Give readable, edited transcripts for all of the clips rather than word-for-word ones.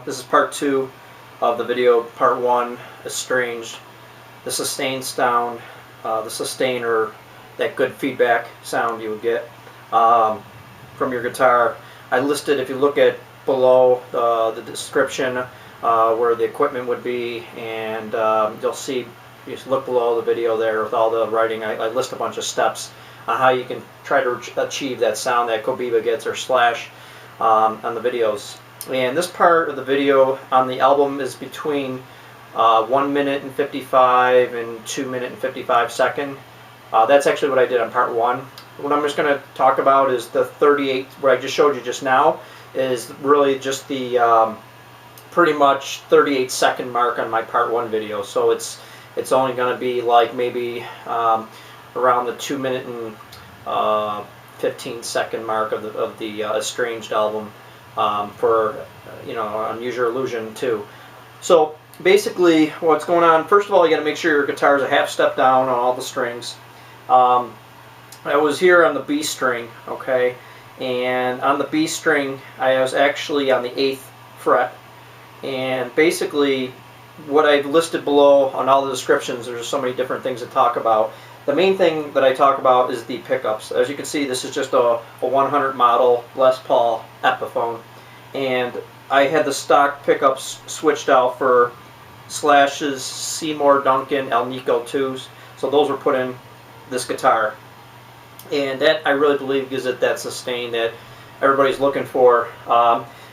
This is part 2 of the video. Part 1, Estranged. The sustain sound, the sustain, or that good feedback sound you would get from your guitar. I listed, if you look at below the description where the equipment would be, and you'll see, you just look below the video there with all the writing. I list a bunch of steps on how you can try to achieve that sound that Kobiba gets, or Slash, on the videos. And this part of the video on the album is between 1 minute and 55 and 2 minute and 55 second. That's actually what I did on part 1. What I'm just going to talk about is the 38, what I just showed you just now, is really just the pretty much 38-second mark on my part 1 video. So it's only going to be like maybe around the 2 minute and 15-second mark of the Estranged album, for on Use Your Illusion too. So basically what's going on, first of all, you got to make sure your guitar is a half step down on all the strings. I was here on the B string, okay, and on the B string I was actually on the 8th fret, and basically what I've listed below on all the descriptions, there's so many different things to talk about. The main thing that I talk about is the pickups. As you can see, this is just a 100 model Les Paul Epiphone, and I had the stock pickups switched out for Slash's Seymour Duncan Alnico 2s, so those were put in this guitar, and that I really believe gives it that sustain that everybody's looking for.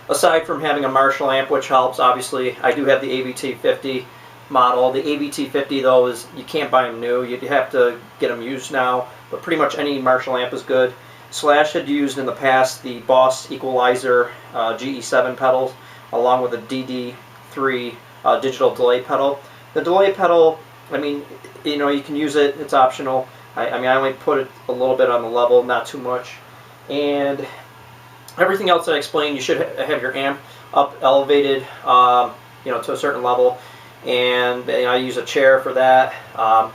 Aside from having a Marshall amp, which helps, obviously, I do have the ABT-50 model. The ABT-50 though, is you can't buy them new, you have to get them used now, but pretty much any Marshall amp is good. Slash had used in the past the Boss Equalizer GE7 pedals along with the DD3 digital delay pedal. The delay pedal, I mean, you can use it, it's optional. I mean, I only put it a little bit on the level, not too much. And everything else that I explained, you should have your amp up elevated, to a certain level. And I use a chair for that.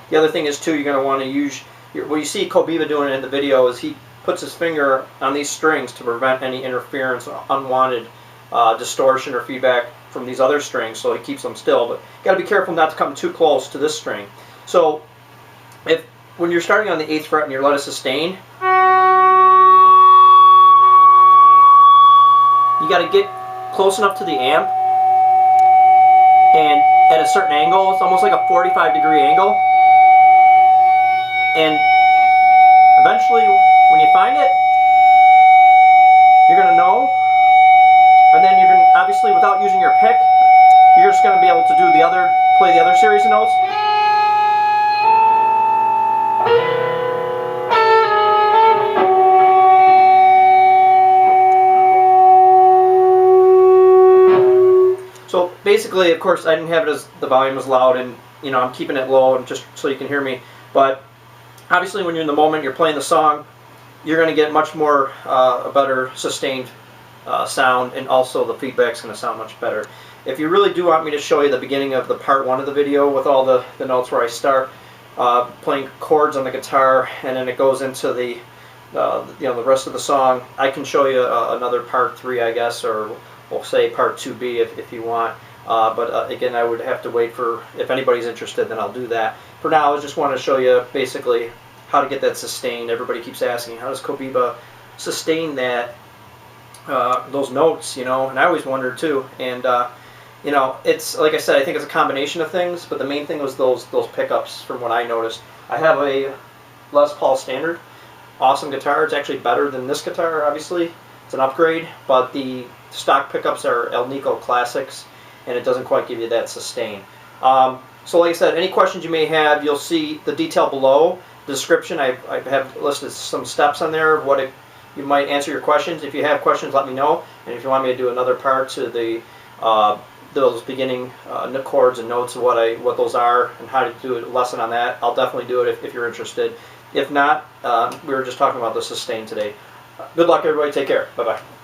The other thing is too, you're going to want to use what you see Kobiba doing in the video is he puts his finger on these strings to prevent any interference or unwanted distortion or feedback from these other strings, so he keeps them still. But you got to be careful not to come too close to this string. So when you're starting on the 8th fret and you're let it sustain, you got to get close enough to the amp, and at a certain angle, it's almost like a 45-degree angle, and eventually when you find it, you're going to know, and then you're going to, obviously without using your pick, you're just going to be able to play the other series of notes. So basically, of course, I didn't have it as the volume was loud, and I'm keeping it low and just so you can hear me. But obviously, when you're in the moment, you're playing the song, you're going to get much more a better sustained sound, and also the feedback's going to sound much better. If you really do want me to show you the beginning of the part 1 of the video with all the notes where I start playing chords on the guitar, and then it goes into the the rest of the song, I can show you another part 3, I guess, or we'll say part 2B if you want. But again, I would have to wait for, if anybody's interested, then I'll do that. For now, I just want to show you basically how to get that sustained. Everybody keeps asking, how does Kobiba sustain that, those notes, and I always wondered too. And it's like I said, I think it's a combination of things, but the main thing was those pickups from what I noticed. I have a Les Paul Standard, awesome guitar. It's actually better than this guitar, obviously. It's an upgrade, but the stock pickups are Alnico Classics, and it doesn't quite give you that sustain. So like I said, any questions you may have, you'll see the detail below the description. I have listed some steps on there of what you might answer your questions. If you have questions, let me know. And if you want me to do another part to the those beginning chords and notes of what those are and how to do a lesson on that, I'll definitely do it if you're interested. If not, we were just talking about the sustain today. Good luck, everybody. Take care. Bye-bye.